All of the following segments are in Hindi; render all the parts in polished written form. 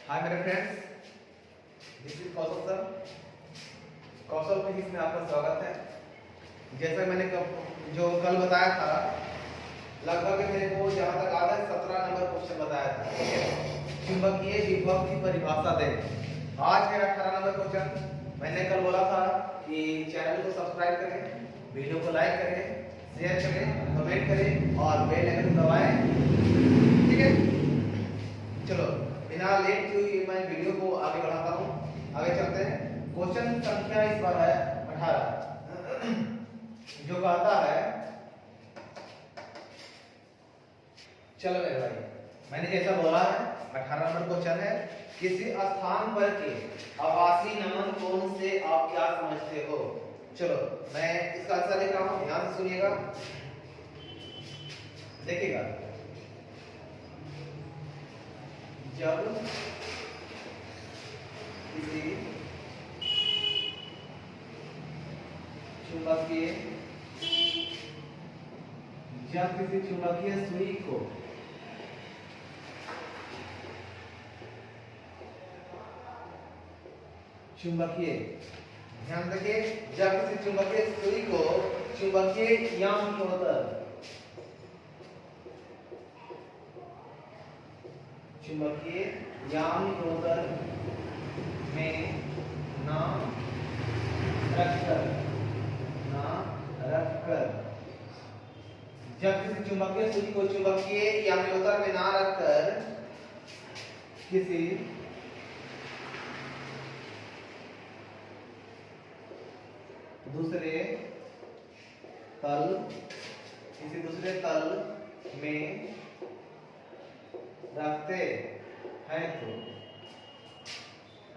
हाय मेरे friends, this is Kaushal sir. Kaushal physics में आपका स्वागत है। जैसा मैंने जो कल बताया था, लगभग मेरे को जहाँ तक आता है 17 नंबर क्वेश्चन बताया था। ठीक है, चुंबकीय विभव की परिभाषा दें। आज है 18 नंबर क्वेश्चन। मैंने कल बोला था कि चैनल को सब्सक्राइब करें, वीडियो को लाइक करें, शेयर करें, कमेंट करें और बेल आइकन दबाएं। ठीक है, चलो बिना लेट हुई मैं वीडियो को आगे बढ़ाता हूँ। आगे चलते हैं। क्वेश्चन संख्या इस बार है 18, जो कहता है, चलो मेरे भाई, मैंने जैसा बोला है 18 नंबर क्वेश्चन है, किसी स्थान पर के आभासी नमन कोण से आप क्या समझते हो। चलो मैं इसका आंसर लिख रहा हूँ, ध्यान से सुनिएगा, देखिएगा। जब किसी चुंबकीय सुई को ध्यान रखिए, जब किसी चुंबकीय सुई को चुंबकीय यांत्रिक रोधक में ना रखकर जब किसी चुंबकीय सुई को चुंबकीय यांत्रिक में ना रखकर किसी दूसरे तल में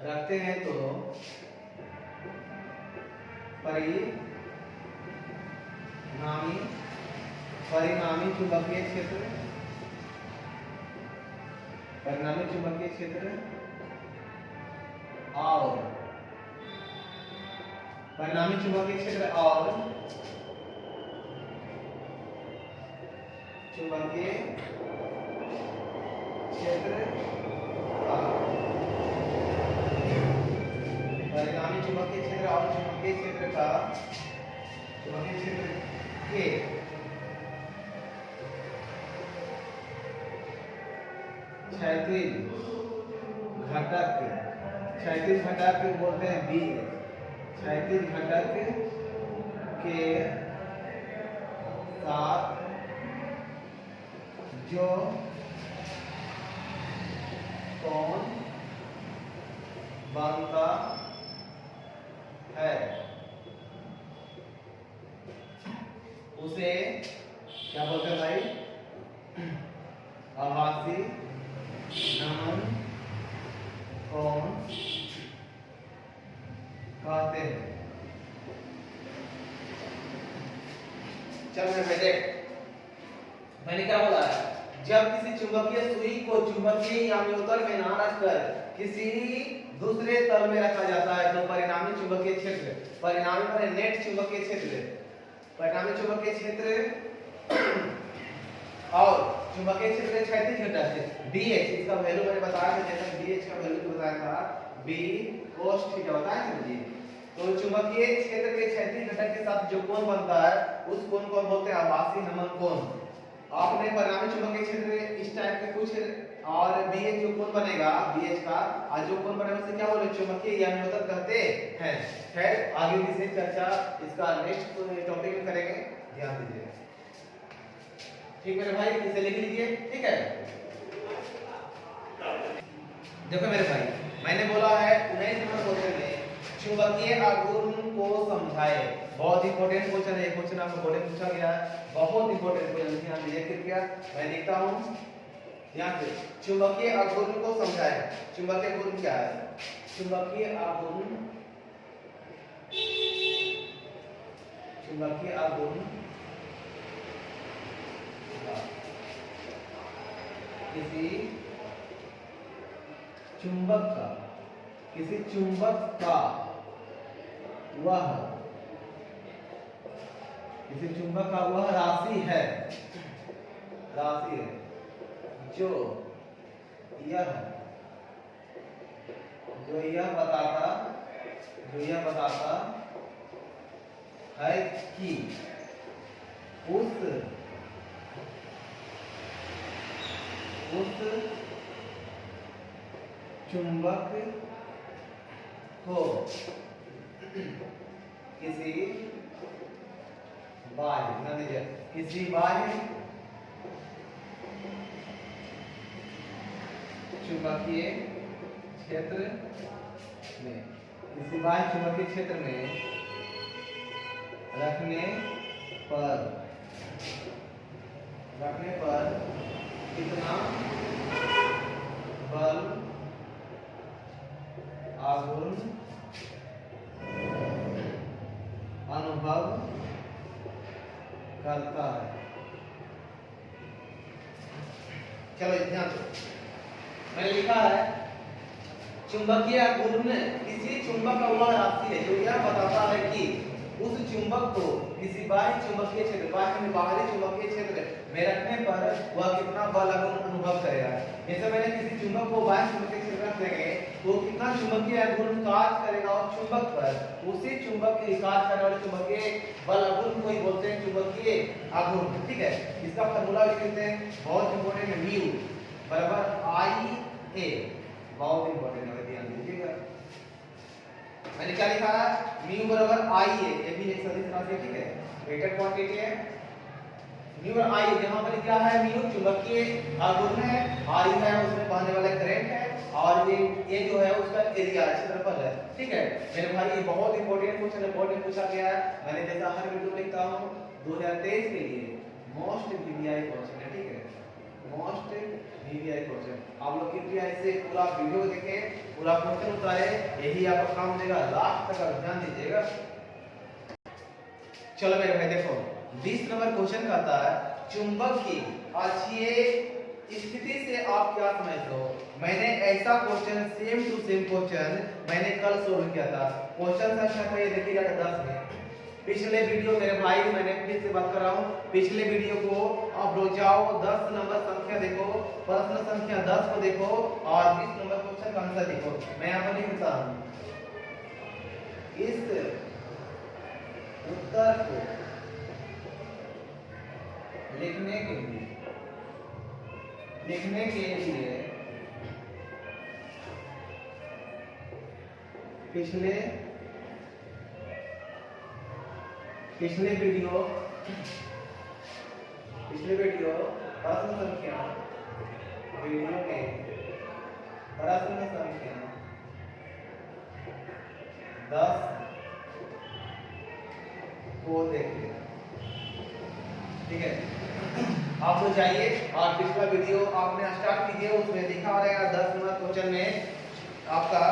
रखते हैं तो परिणामी चुंबकीय क्षेत्र और चुंबकीय क्षेत्र का परिणामी चुंबकीय क्षेत्र और चुंबकीय क्षेत्र के क्षैतिज घटक बोलते हैं बी। क्षैतिज घटक के साथ जो कोण बनता है उसे क्या बोलते हैं भाई? आभासी नमन कोण कहते हैं। चलो मैं देख, मैंने क्या बोला है, जब किसी चुंबकीय सुई को चुंबकीय यांत्रिक में ना रखकर किसी दूसरे तल में रखा जाता है तो परिणामी चुंबकीय क्षेत्र, परिणामी माने नेट चुंबकीय क्षेत्र, परिणामी चुंबकीय क्षेत्र और चुंबकीय क्षेत्र के क्षैतिज घटक है BH। इसका वैल्यू मैंने बताया था, जैसा BH का वैल्यू बताया था B cos थीटा बताया था जी। तो चुंबकीय क्षेत्र के क्षैतिज घटक के साथ जो कोण बनता है उस कोण को बोलते हैं आभासी नमन कोण। आपने परिणामी चुंबकीय क्षेत्र इस टाइप के कुछ और BH जो कोण बनेगा BH का, आज जो कोण बनेगा उसे क्या बोले? चुंबकीय यांत्रिक कहते हैं। खैर आगे की से चर्चा इसका नेक्स्ट टॉपिक में करेंगे, ध्यान दीजिए। ठीक मेरे भाई, इसे लिख लीजिए। ठीक है, देखो मेरे भाई, मैंने बोला है 19 नंबर क्वेश्चन में चुंबकीय आघूर्ण को समझाए। बहुत इंपॉर्टेंट क्वेश्चन है, क्वेश्चन आपको बोर्ड में पूछा गया है, बहुत इंपॉर्टेंट क्वेश्चन। ध्यान दीजिए कृपया, मैं लिखता हूं ध्यान से। चुंबकीय आघूर्ण को समझाए। चुंबकीय आघूर्ण क्या है? चुंबकीय आघूर्ण किसी चुंबक का वह राशि है जो यह जो यह बताता है कि उस चुंबक को किसी बाह्य चुंबकीय क्षेत्र में रखने पर कितना बल आघूर्ण अनुभव करता है। चलो ध्यान दो, मैंने लिखा है चुंबकीय आघूर्ण किसी चुंबक का वह राशि है जो यह बताता है कि उस चुंबक को किसी बाह्य चुंबकीय क्षेत्र बाहरी चुंबकीय क्षेत्र में रखने पर वह कितना बल आघूर्ण अनुभव करेगा। जैसे मैंने किसी चुंबक को बाह्य चुंबकीय क्षेत्र रख देंगे तो कितना चुंबकीय आघूर्ण कार्य करेगा उस चुंबक पर, उसी चुंबक के कार्य करने वाले चुंबकीय बल आघूर्ण को ही बोलते हैं चुंबकीय आघूर्ण। ठीक है, इसका फार्मूला लिख लेते हैं, बहुत इंपॉर्टेंट है, म्यू बराबर आई ए, बहुत इंपॉर्टेंट है, ध्यान दीजिएगा। मैंने क्या लिखा है, म्यू बराबर आई ए, ये भी एक सदिश राशि है। ठीक है, वेक्टर क्वांटिटी है, म्यू और आई, यहाँ पर क्या है, म्यू चुंबकीय आघूर्ण है, आई है उसमें बहने वाला करंट है, और ये जो है उसका एरिया क्षेत्रफल है। ठीक है मेरे भाई, ये बहुत इंपॉर्टेंट क्वेश्चन है, बोर्ड में पूछा गया है। मैंने जैसा हर वीडियो लिखता हूँ 2023 के लिए मोस्ट वीवीआई क्वेश्चन है। ठीक है, मोस्ट वीवीआई क्वेश्चन, आप लोग कृपया इसे पूरा वीडियो देखें, पूरा क्वेश्चन उतारे, यही आपका काम देगा, लास्ट तक आप ध्यान दीजिएगा। चलो मेरे भाई देखो, 20 नंबर क्वेश्चन कहता है चुंबक की अक्षीय स्थिति से आप क्या समझते हो। मैंने ऐसा question same to same question मैंने कल सोल्व किया था। क्वेश्चन संख्या था ये देखिएगा 10 में। पिछले वीडियो मेरे भाई, मैंने फिर से बात कर रहा हूँ, पिछले वीडियो को आप रोज जाओ, 10 नंबर संख्या देखो, प्रश्न संख्या 10 को देखो और 20 नंबर क्वेश्चन का आंसर देखो। मैं यहाँ पर लिखता हूँ, इस उत्तर को लिखने के लिए पिछले वीडियो प्रश्न संख्या 10 को देखिए। ठीक है, आप लोग जाइए और पिछला वीडियो आपने स्टार्ट कीजिए, उसमें लिखा रहेगा 10 नंबर क्वेश्चन में आपका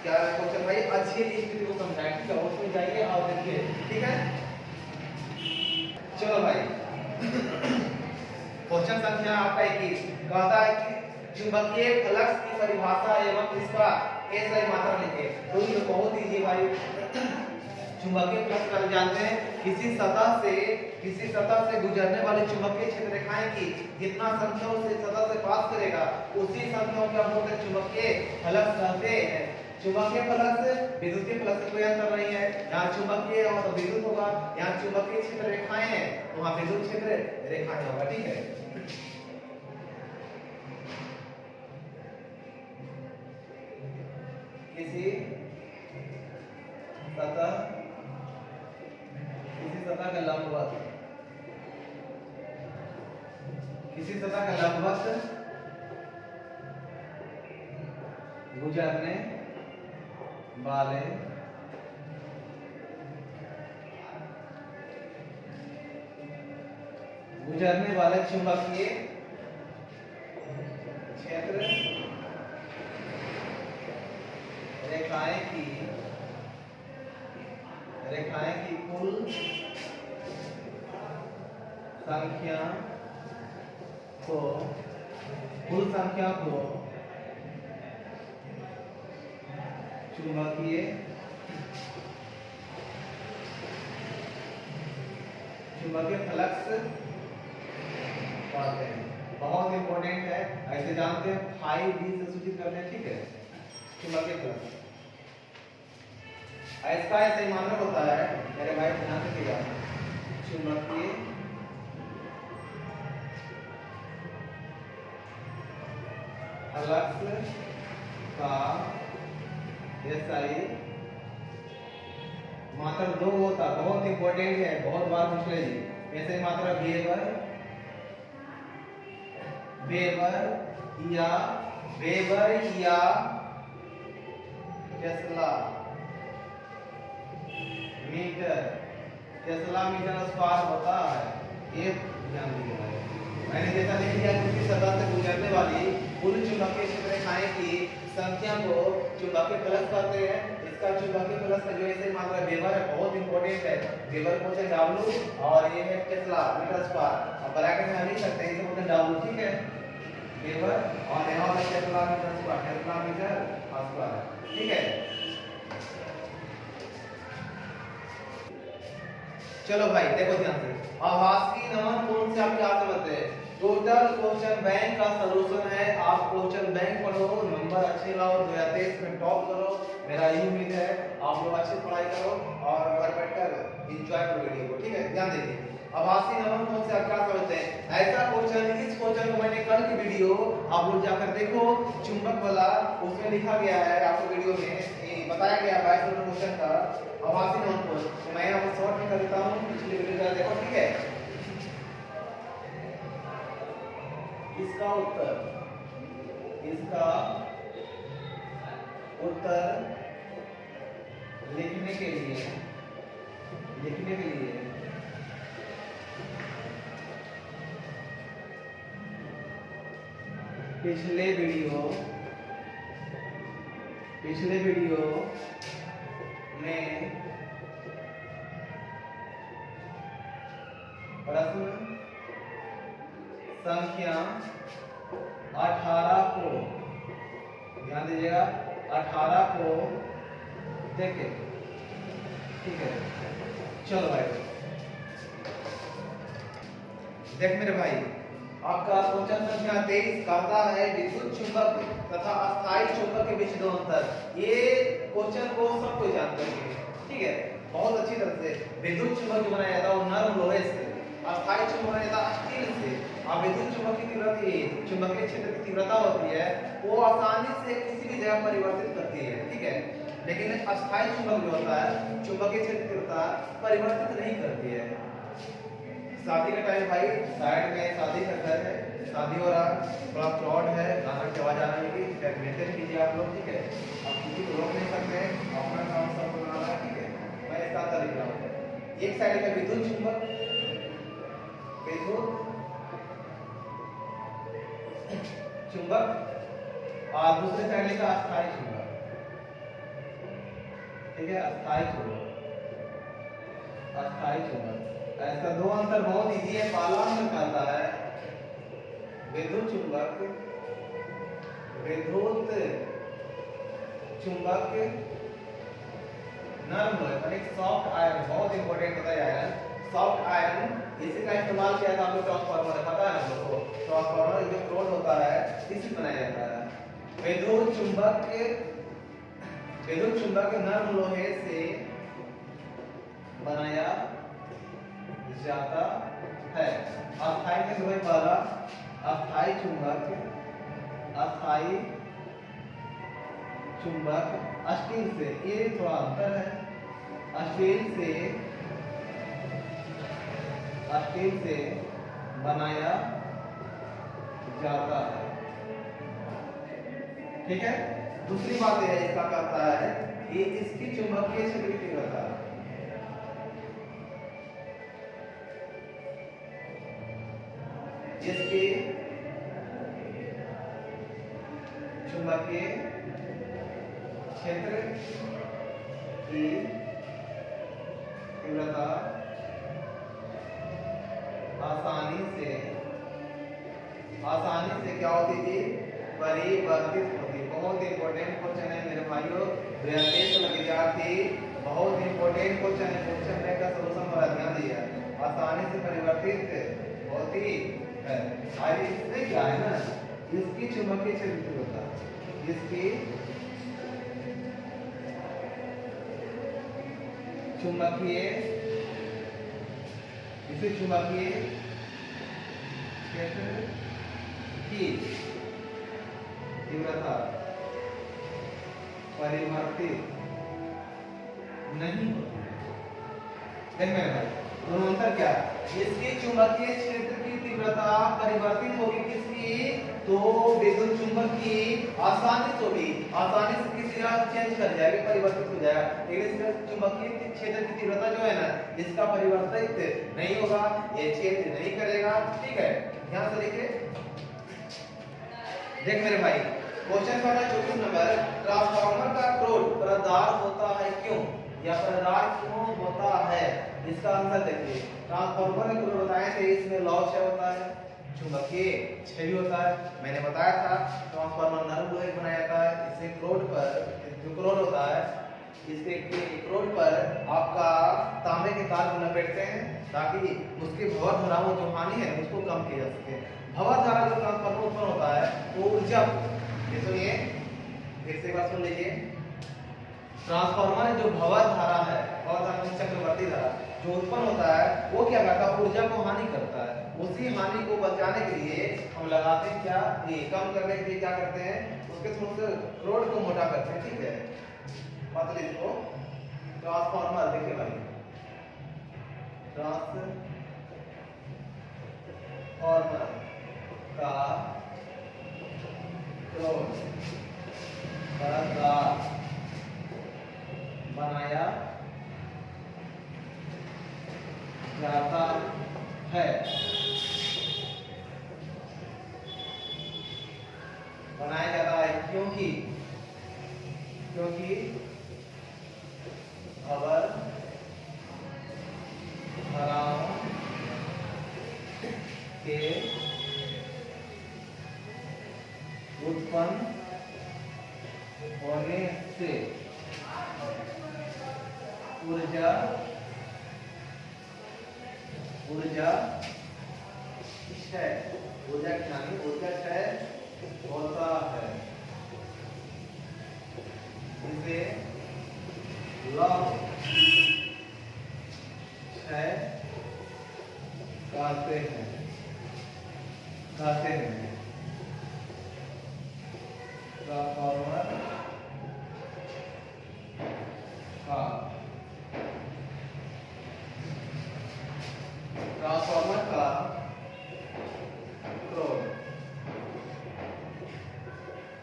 क्या क्वेश्चन भाई, अच्छी स्थिति को समझाएं। ठीक है, उसमें जाइए और देखिए। ठीक है, चलो भाई क्वेश्चन संख्या आपका 21 कहता है कि चुंबकीय फ्लक्स की परिभाषा एवं इसका सही मात्रा लिखे। तो ये बहुत इजी भाई, चुंबकीय फ्लक्स का जानते हैं, किसी सतह से गुजरने वाले चुंबकीय क्षेत्र रेखाएं की जितना संख्याओं से सतह से पास करेगा उसी संख्याओं को हम बोलते हैं चुंबकीय फ्लक्स कहते हैं। चुंबकीय फ्लक्स विद्युतीय फ्लक्स से कोई अंतर नहीं है, यहाँ चुंबकीय और तो विद्युत होगा, यहाँ चुंबकीय क्षेत्र रेखाएं हैं तो वहाँ विद्युत क्षेत्र रेखाएं होगा। ठीक है, किसी सतह के लंबवत गुजरने वाले चुंबकीय क्षेत्र रेखाएं की कुल संख्या को चुंबकीय फ्लक्स कहते हैं। बहुत इंपॉर्टेंट है, ऐसे जानते हैं 5D से सूचित करते हैं। ठीक है, चुंबकीय चुंबकीय फ्लक्स। इसका ऐसे ही मानक होता है मेरे भाई, ध्यान रखिएगा, चुंबकीय फ्लक्स का SI मात्रा दो होता, बहुत इंपॉर्टेंट है, बहुत बार पूछ लीजिए। ऐसे मात्रा वेबर या टेस्ला मीटर स्क्वायर होता है। ये ध्यान दीजिएगा। मैंने जैसा लिख दिया किसी सतह से गुजरने वाली कुल चुंबकीय क्षेत्र रेखाएं की संख्या को चुंबकीय फ्लक्स कहते हैं। इसका चुंबकीय फ्लक्स का जो ऐसे मात्रा वेबर है, बहुत इंपॉर्टेंट है। वेबर को से W और ये है टेस्ला मीटर स्क्वायर। अब ब्रैकेट में हम लिख सकते हैं, इसे बोलते हैं W, ठीक है, वेबर, और यहाँ वाला tesla metre square, tesla metre square, ठीक है। चलो भाई देखो ध्यान से, आभासी नमन कोण से आप क्या समझते हैं? टोटल क्वेश्चन बैंक का सलूशन है। आप क्वेश्चन बैंक पढ़ो, नंबर अच्छे लाओ, 2023 में टॉप करो, मेरा यही उम्मीद है। आप लोग अच्छी पढ़ाई करो और घर बैठकर एंजॉय करो वीडियो को, ठीक है। ध्यान दीजिए, आभासी नमन कोण से आप क्या समझते हैं? ऐसा क्वेश्चन, इस क्वेश्चन को मैंने कल की वीडियो आप लोग जाकर देखो, चुंबक वाला, उसमें लिखा गया है आपको वीडियो में बताया गया 22 नंबर क्वेश्चन का आभासी नमन कोण। तो मैं आपको शॉर्ट में कर देता हूं, पिछली वीडियो का देखो, ठीक है। इसका उत्तर लिखने के लिए पिछले वीडियो में प्रश्न संख्या 18 को, ध्यान दीजिएगा, 18 को देखें, ठीक है। चलो भाई देख मेरे भाई, आपका क्वेश्चन संख्या 23 कहता है विद्युत चुंबक तथा अस्थायी चुंबक के बीच दो अंतर। ये क्वेश्चन को सब कोई जानते हैं, ठीक है, बहुत अच्छी तरह से। विद्युत चुंबक जो बनाया जाता है वो नरम लोहे से, अस्थायी चुंबक बनाया जाता है स्टील से। अब विद्युत चुंबक की तीव्रता, चुंबकीय क्षेत्र की तीव्रता होती है, वो आसानी से किसी भी जगह परिवर्तित करती है, ठीक है। लेकिन अस्थायी चुंबक जो होता है, चुंबकीय क्षेत्र की तीव्रता परिवर्तित नहीं करती है। शादी का टाइम भाई, साइड में शादी का घर है, शादी हो रहा, थोड़ा फ्रॉड है, गाना की आवाज आ रही है, मेंटेन कीजिए आप लोग, ठीक है। आप किसी को रोक नहीं सकते, अपना काम सब बना रहा है, ठीक है। मैं इसका अर्थ लिख रहा हूँ, एक साइड का विद्युत चुंबक, और दूसरे साइड का अस्थायी चुंबक, ठीक है, अस्थायी चुंबक। इसका दो अंतर बहुत इजी है। पहला अंतर कहता है विद्युत चुंबक नरम लोहे, एक सॉफ्ट आयरन, बहुत इंपॉर्टेंट होता है आयरन, सॉफ्ट आयरन, इसी का इस्तेमाल किया था हम लोग ट्रांसफार्मर, पता है हम लोग को, ट्रांसफार्मर जो क्रोड होता है इसी बनाया जाता है। विद्युत चुंबक नरम लोहे से बनाया जाता है। अस्थायी के लोहे वाला अस्थायी चुंबक स्टील से, ये थोड़ा अंतर है, स्टील से बनाया जाता है, ठीक है। दूसरी बात यह है, इसका कहता है ये इसकी चुंबकीय क्षेत्र की तीव्रता, इसके चुंबकीय क्षेत्र की तीव्रता आसानी से क्या होती थी? परिवर्तित होती। बहुत इंपॉर्टेंट क्वेश्चन है मेरे भाइयों, विद्यार्थी, बहुत इंपॉर्टेंट क्वेश्चन है। क्वेश्चन बैंक का सलूशन वाला ध्यान दिया, आसानी से परिवर्तित होती है। आगे इसमें क्या है ना, इसकी चुंबकीय क्षेत्र तीव्रता, इसकी चुंबकीय विद्युत चुंबकीय क्षेत्र की तीव्रता परिवर्तित नहीं होती। देख मेरे भाई, दोनों अंतर क्या है? इसकी चुंबकीय क्षेत्र की तीव्रता परिवर्तित होगी किसकी? तो विद्युत चुंबक की आसानी से किसी जगह चेंज कर जाएगी, परिवर्तित हो जाएगा। लेकिन इसका चुंबकीय क्षेत्र की तीव्रता जो है ना, इसका परिवर्तित नहीं होगा, ये चेंज नहीं करेगा। ठीक है, ध्यान से देखिए। देख मेरे भाई, क्वेश्चन का 24 नंबर, ट्रांसफार्मर का क्रोध प्रदार होता है क्यों, या प्रदार क्यों होता है? इसका आंसर देखिए। ट्रांसफार्मर में क्रोध बताए थे, इसमें लॉस क्या होता है? चुंबकीय क्षय होता है। मैंने बताया था ट्रांसफार्मर नरम लोहे का बनाया जाता है। इससे क्रोध पर जो क्रोध होता है, इसके क्रोध पर आपका तांबे के तार को लपेटते हैं ताकि उसकी भंवर धाराओं जो हानि है उसको कम किया जा सके। भंवर धारा जो ट्रांसफार्मर उत्पन्न होता है वो ऊर्जा, ये सुनिए फिर से बात सुन लीजिए। ट्रांसफार्मर में जो भंवर धारा है, भंवर धारा चक्रवर्ती धारा जो उत्पन्न होता है, वो क्या करता है? ऊर्जा को हानि करता है। उसी हानि को बचाने के लिए हम लगाते हैं क्या, ये कम करने के लिए क्या करते हैं? उसके थ्रू से रोड को मोटा करते हैं। ठीक है, मतलब इसको ट्रांसफार्मर देखिए भाई, ट्रांसफार्मर का क्रोध प्रदार बनाया जाता है, बनाया जाता है क्योंकि भंवर धाराओं के उत्पन्न होने से ऊर्जा क्षय होता है। इसे लॉस क्षय कहते हैं। ट्रांसफार्मर का क्रोध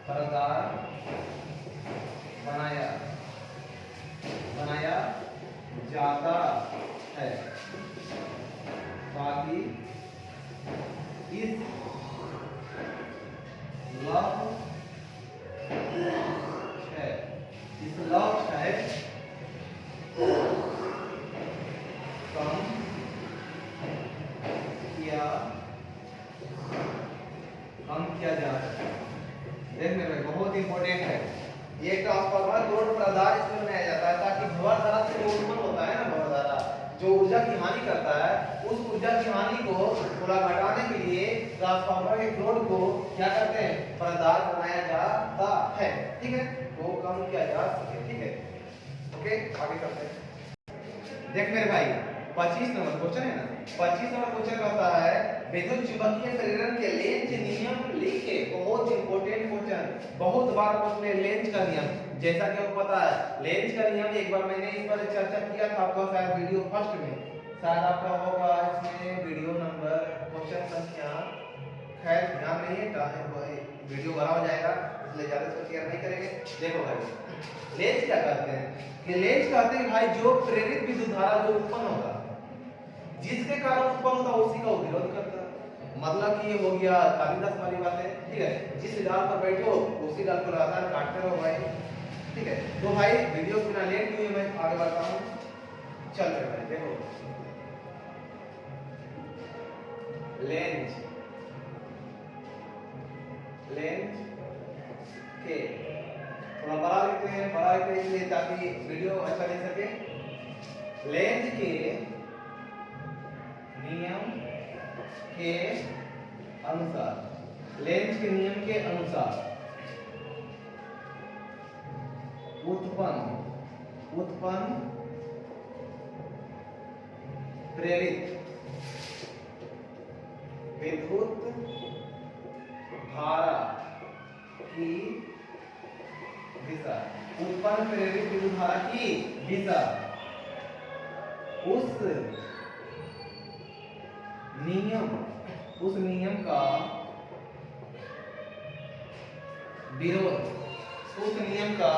प्रदार बनाया जाता है ताकि इस लक्ष्य है कम किया जा सकता है। देख मेरे भाई, बहुत इंपॉर्टेंट है ये ट्रांसफार्मर क्रोध प्रदार इसमें बनाया जाता है ताकि भंवर धारा से जो उत्पन्न होता है ना, भंवर धारा जो ऊर्जा की हानि करता है, उस ऊर्जा की हानि को थोड़ा घटाने के लिए ट्रांसफार्मर के क्रोध को क्या करते हैं? प्रदार बनाया जाता है। ठीक है, वो कम किया जा सके। ठीक है, ओके, आगे करते हैं। देख मेरे भाई, 25 नंबर क्वेश्चन है ना, 25 नंबर क्वेश्चन कहता है विद्युत चुंबकीय प्रेरण के लेंज नियम लिखे। बहुत इंपॉर्टेंट क्वेश्चन, बहुत बार पूछते हैं लेंज का नियम। जैसा कि आपको पता है लेंज का नियम, एक बार मैंने इस पर चर्चा किया था आपका शायद वीडियो फर्स्ट में, शायद आपका होगा इसमें वीडियो नंबर क्वेश्चन संख्या, खैर ध्यान नहीं है, वीडियो बड़ा हो जाएगा इसलिए ज्यादा इसको शेयर नहीं करेंगे। देखो भाई, लेंज क्या कहते हैं कि लेंज कहते हैं भाई जो प्रेरित विद्युत धारा जो उत्पन्न होगा, जिसके कारण उत्पन्न होता है उसी का विरोध करता है। मतलब कि ये हो गया कालिदास वाली बात है। ठीक है, जिस डाल पर बैठो उसी डाल को लगातार काटते रहो भाई। ठीक है, तो भाई वीडियो बिना लेट हुए मैं आगे बढ़ता हूँ। चल रहे भाई, देखो लेंज के थोड़ा बड़ा लिखते हैं, इसलिए ताकि वीडियो अच्छा ले सके। लेंज के नियम के अनुसार उत्पन्न प्रेरित विद्युत धारा की दिशा, उत्पन्न प्रेरित विद्युत धारा की दिशा उस नियम का विरोध, उस नियम का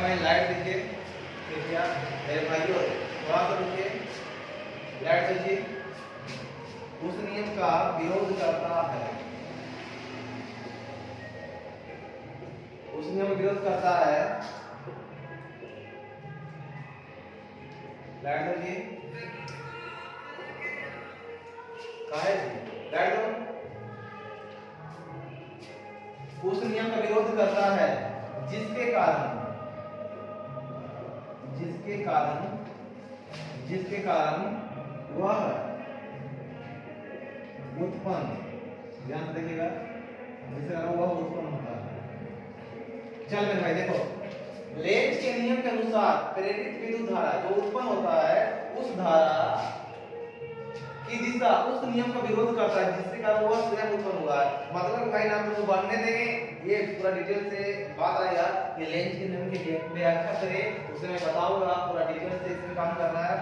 में लाइट दीजिए कृपया मेरे भाइयों, थोड़ा सा रुकिए, लाइट दीजिए। उस नियम का विरोध करता है, उस नियम का विरोध करता है, लाइट दीजिए, काहे लाइट दो। उस नियम का विरोध करता है जिसके कारण वह उत्पन्न, ध्यान से देखिएगा, जिसके कारण वह उत्पन्न होता है। चल मेरे भाई देखो, लेंज के नियम के अनुसार प्रेरित विद्युत धारा जो उत्पन्न होता है उस धारा की दिशा उस नियम का विरोध करता है जिसके कारण वह स्वयं उत्पन्न हुआ है। मतलब भाई नाम तुमको बनने देंगे, ये पूरा डिटेल से बात आएगा कि लेंज के नियम की व्याख्या करें, उसे मैं बताऊंगा, पूरा डिटेल से इसमें काम करना है,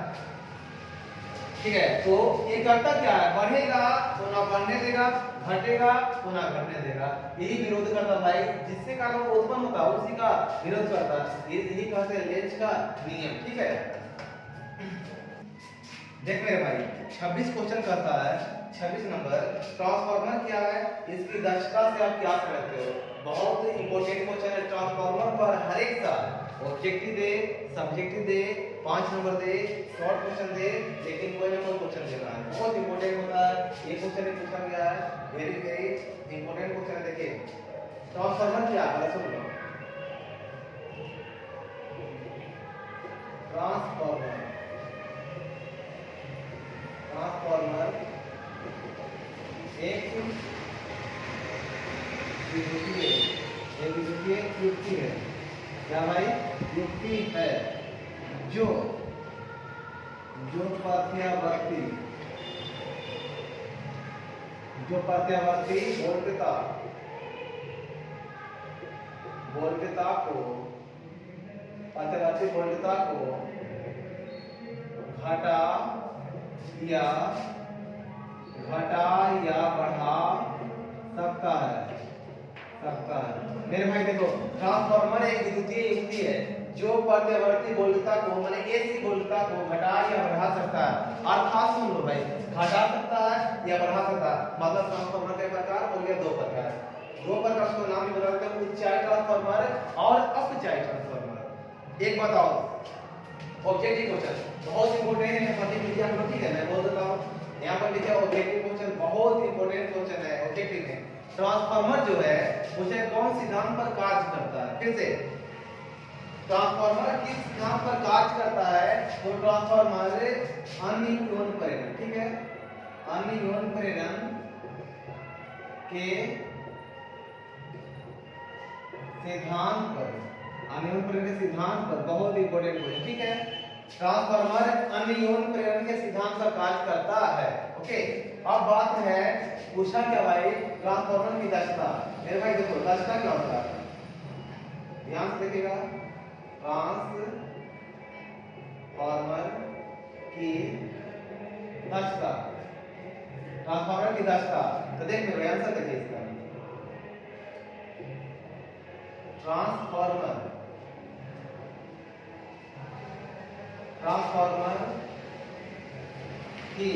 ठीक है। तो ये करता क्या है, बढ़ेगा तो ना बढ़ने देगा, घटेगा तो ना घटने देगा, यही विरोध करता भाई, जिससे कारण वो उत्पन्न होता है उसी का विरोध करता है, यही कहते हैं लेंज का नियम, ठीक है। देख मेरे भाई 26 क्वेश्चन करता है, 26 नंबर, ट्रांसफार्मर क्या है, इसकी दक्षता से आप क्या समझते हो। बहुत इंपॉर्टेंट क्वेश्चन है ट्रांसफार्मर पर, हर एक साल ऑब्जेक्टिव दे, सब्जेक्टिव दे, 5 नंबर दे, शॉर्ट क्वेश्चन दे, लेकिन कोई ना कोई क्वेश्चन देना है, बहुत इंपॉर्टेंट होता है। ये क्वेश्चन भी पूछा गया है, वेरी वेरी इंपॉर्टेंट क्वेश्चन है। देखिए ट्रांसफार्मर क्या है, सुन लो। ट्रांसफार्मर एक विद्युतीय युक्ति है, क्या भाई युक्ति है जो प्रत्यावर्ती वोल्टता को घटा या बढ़ा सकता है। मेरे भाई देखो, ट्रांसफार्मर एक विद्युतीय युक्ति है जो प्रत्यावर्ती वोल्टता को माने एसी वोल्टता को घटा या बढ़ा सकता है। अर्थात सुन लो भाई, घटा सकता है या बढ़ा सकता है, मतलब ट्रांसफार्मर के प्रकार हो गया दो प्रकार उसको नाम भी बता देते हैं, उच्चाई ट्रांसफार्मर और अपचाई ट्रांसफार्मर। एक बताओ ऑब्जेक्टिव क्वेश्चन बहुत इंपॉर्टेंट है, प्रतिक्रिया हम लोग, ठीक है, मैं बोल देता हूं यहाँ पर लिखा ऑब्जेक्टिव क्वेश्चन, बहुत इंपॉर्टेंट क्वेश्चन है ऑब्जेक्टिव में। ट्रांसफार्मर जो है उसे कौन सिद्धांत पर कार्य करता है, फिर से ट्रांसफार्मर किस सिद्धांत पर कार्य करता है, तो ट्रांसफार्मर अनियमन प्रेरण, ठीक है, अनियमन प्रेरण के सिद्धांत पर, बहुत इंपॉर्टेंट क्वेश्चन, ठीक है। ट्रांसफार्मर अनियमन प्रेरण के सिद्धांत पर कार्य करता है, ओके। अब बात है, पूछा क्या भाई, ट्रांसफार्मर की दक्षता। मेरे भाई देखो दक्षता क्या होता है, ध्यान से देखिएगा, ट्रांसफार्मर की दक्षता, तो देख मेरे आंसर देखिए इसका, ट्रांसफार्मर की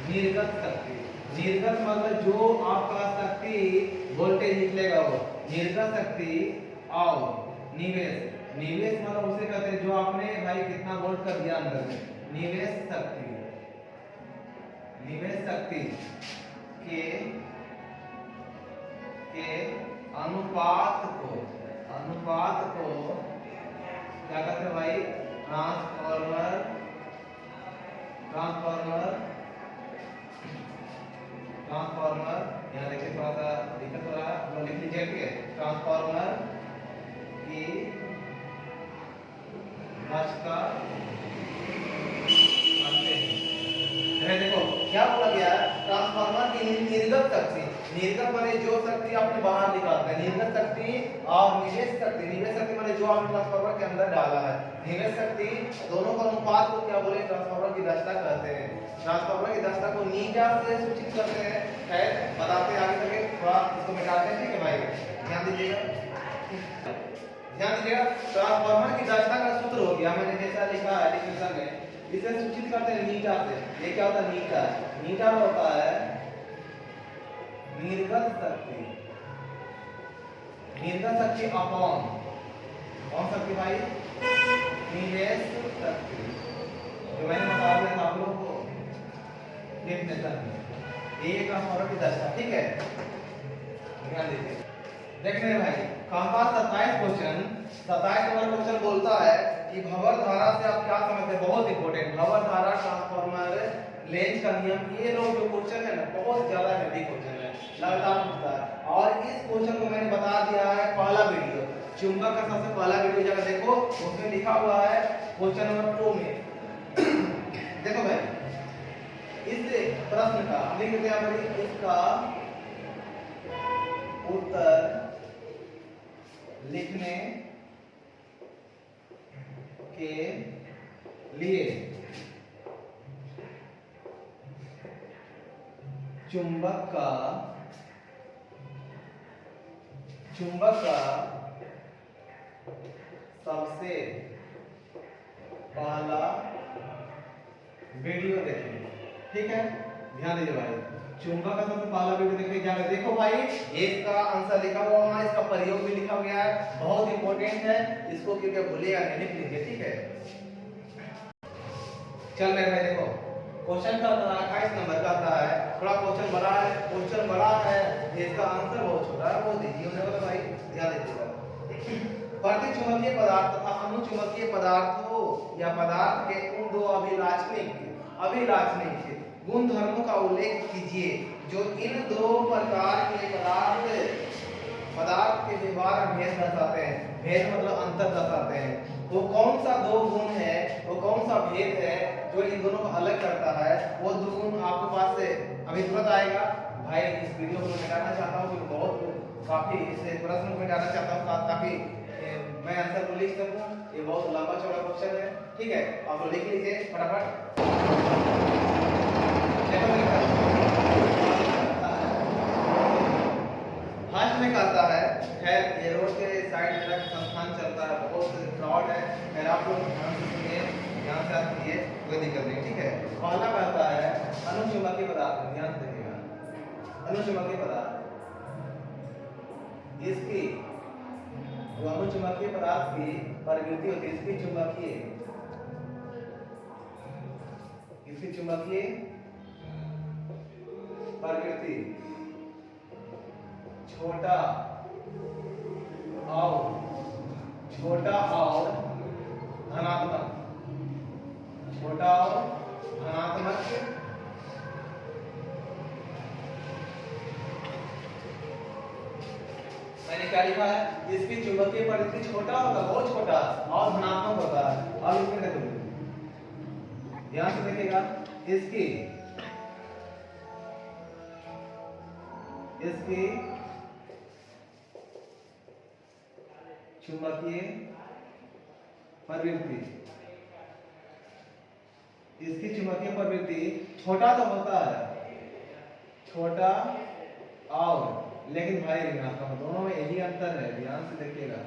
निर्गत मतलब जो आपका शक्ति वोल्टेज निकलेगा वो निर्गत शक्ति, और निवेश मतलब उसे कहते हैं जो आपने भाई कितना वोल्ट कर दिया अंदर में, निवेश शक्ति के अनुपात को क्या कहते हैं भाई, ट्रांसफार्मर यहाँ देखिए थोड़ा सा दिक्कत हो रहा है, लिख लीजिए, ठीक है। ट्रांसफार्मर की दक्षता मानते हैं। देखो क्या बोला गया है, ट्रांसफार्मर की निर्गत शक्ति, निर्गत माने जो शक्ति आपने बाहर निकालते हैं, निर्गत शक्ति और निवेश शक्ति, निवेश शक्ति माने जो आपने ट्रांसफार्मर के अंदर डाला है, निवेश शक्ति दोनों का अनुपात को क्या बोले, ट्रांसफार्मर की दक्षता कहते हैं। ट्रांसफार्मर की दक्षता को नीटा से सूचित करते हैं, खैर बताते आगे चल के, थोड़ा इसको मिटाते हैं, ठीक है भाई, ध्यान दीजिएगा। ध्यान दीजिएगा, ट्रांसफार्मर की दक्षता का सूत्र हो गया, मैंने जैसा लिखा है डिफिनेशन में, इसे सूचित करते हैं नीटा से। ये क्या होता है, नीटा, नीटा होता है निर्गत शक्ति, निर्गत शक्ति अपॉन कौन शक्ति भाई, निवेश शक्ति, जो मैंने बता दिया था आप लोगों को डेफिनेशन में, ये ट्रांसफार्मर की दशा, ठीक है, ध्यान दीजिए। देखने भाई कंपास 27 क्वेश्चन, 27 नंबर क्वेश्चन बोलता है कि भंवर धारा से आप क्या समझते हैं, बहुत इंपॉर्टेंट, भंवर धारा ट्रांसफार्मर लेंज का नियम, ये लोग जो क्वेश्चन है ना बहुत ज्यादा हेवी क्वेश्चन है, लगातार पूछता है। और इस क्वेश्चन को मैंने बता दिया है पहला वीडियो, चुंबक का सबसे पहला वीडियो जाकर देखो, उसमें लिखा हुआ है क्वेश्चन नंबर 2 में। देखो भाई इस प्रश्न का लिख दिया भाई, इसका उत्तर लिखने के लिए चुंबक का सबसे पहला वीडियो देखें, ठीक है, ध्यान दीजिए भाई, चुंबक का सबसे पहला वीडियो देखने क्या है, देखो भाई एक का आंसर लिखा हुआ है, इसका प्रयोग भी लिखा गया है, बहुत इंपॉर्टेंट है, इसको कृपया भूलिएगा नहीं, लिख लीजिए, ठीक है। चल रहे भाई देखो क्वेश्चन का 28 नंबर का आता है, थोड़ा क्वेश्चन बड़ा है, क्वेश्चन बड़ा है, इसका आंसर बहुत छोटा है, वो दीजिए उन्हें, तो भाई ध्यान दीजिएगा। प्रतिचुंबकीय पदार्थ तथा अनुचुंबकीय पदार्थों या पदार्थ के उन दो अभिलाक्षणिक गुण धर्मों का उल्लेख कीजिए जो इन दो प्रकार के पदार्थ के व्यवहार में भेद दर्शाते हैं, भेद मतलब अंतर दर्शाते हैं। वो कौन सा दो गुण है, वो कौन सा भेद है जो इन दोनों को अलग करता है, वो दो गुण आपके पास से अभी तुरंत आएगा। भाई इस वीडियो को मिटाना चाहता हूँ क्योंकि बहुत काफी इसे प्रश्न को मिटाना चाहता हूँ ताकि मैं आंसर को लिख सकूं, ये बहुत लंबा चौड़ा क्वेश्चन है, ठीक है, आप लोग लिख लीजिए फटाफट। फर्स्ट में कहता है, खैर ये रोड के साइड मेरा संस्थान चलता है, बहुत क्राउड है, खैर आप लोग ध्यान से सुनिए, ध्यान से आप सुनिए, कोई दिक्कत नहीं, ठीक है। पहला कहता है अनुचुंबकीय पदार्थ, ध्यान से देखिएगा, अनुचुंबकीय पदार्थ, इसकी जो अनुचुंबकीय पदार्थ की प्रवृत्ति होती है, इसकी चुंबकीय प्रवृत्ति छोटा और धनात्मक, छोटा और धनात्मक मैंने क्या लिखा है, इसकी चुंबकीय प्रवृत्ति छोटा होगा, बहुत छोटा और धनात्मक होता है। और इसमें देखो ध्यान से देखिएगा, इसकी चुंबकीय प्रवृत्ति, इसकी चुंबकीय प्रवृत्ति छोटा तो होता है, छोटा और लेकिन भाई ऋणात्मक, दोनों में यही अंतर है, ध्यान से देखिएगा।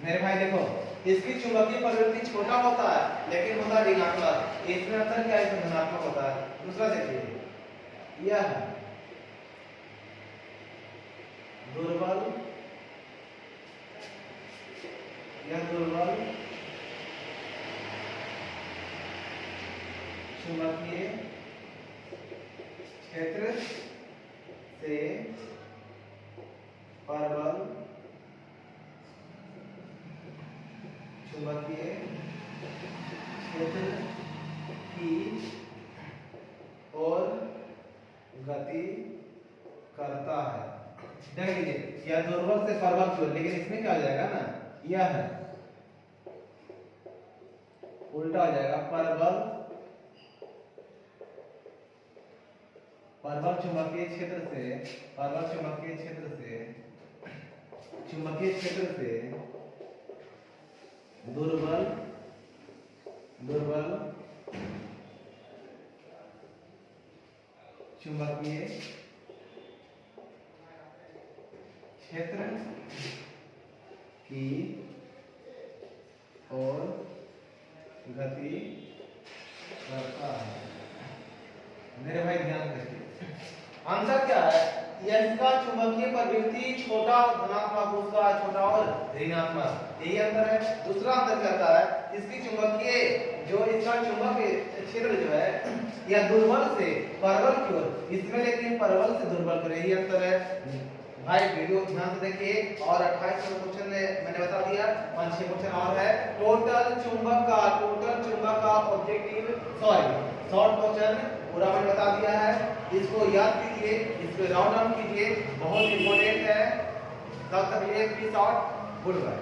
मेरे भाई देखो इसकी चुंबकीय प्रवृत्ति छोटा होता है लेकिन होता है ऋणात्मक, इसमें अंतर क्या है, इसमें धनात्मक होता है। दूसरा देखिए यह दुर्बल, चुंबकीय क्षेत्र से प्रबल चुंबकीय क्षेत्र की ओर गति करता है। देख लीजिए यह दुर्बल से प्रबल की ओर, लेकिन इसमें क्या हो जाएगा ना, यह उल्टा हो जाएगा। प्रबल चुंबकीय क्षेत्र से, प्रबल चुंबकीय क्षेत्र से दुर्बल चुंबकीय क्षेत्र की ओर गति करता है। मेरे भाई ध्यान रखिए, आंसर क्या है, इसका चुंबकीय प्रवृत्ति छोटा धनात्मक, उसका छोटा और ऋणात्मक, यही अंतर है। दूसरा अंतर क्या है, इसकी चुंबकीय जो इसका चुंबकीय क्षेत्र जो है यह दुर्बल से प्रबल की ओर, इसमें लेकिन प्रबल से दुर्बल की ओर, यही अंतर है। भाई वीडियो ध्यान से देखिए। और 28 नंबर क्वेश्चन में मैंने बता दिया, 5-6 क्वेश्चन और है। टोटल चुंबक का ऑब्जेक्टिव शॉर्ट क्वेश्चन पूरा मैंने बता दिया है। इसको याद कीजिए, इसको राउंड डाउन कीजिए, बहुत इंपॉर्टेंट है। तब तक ये पीस आउट, गुड बाय।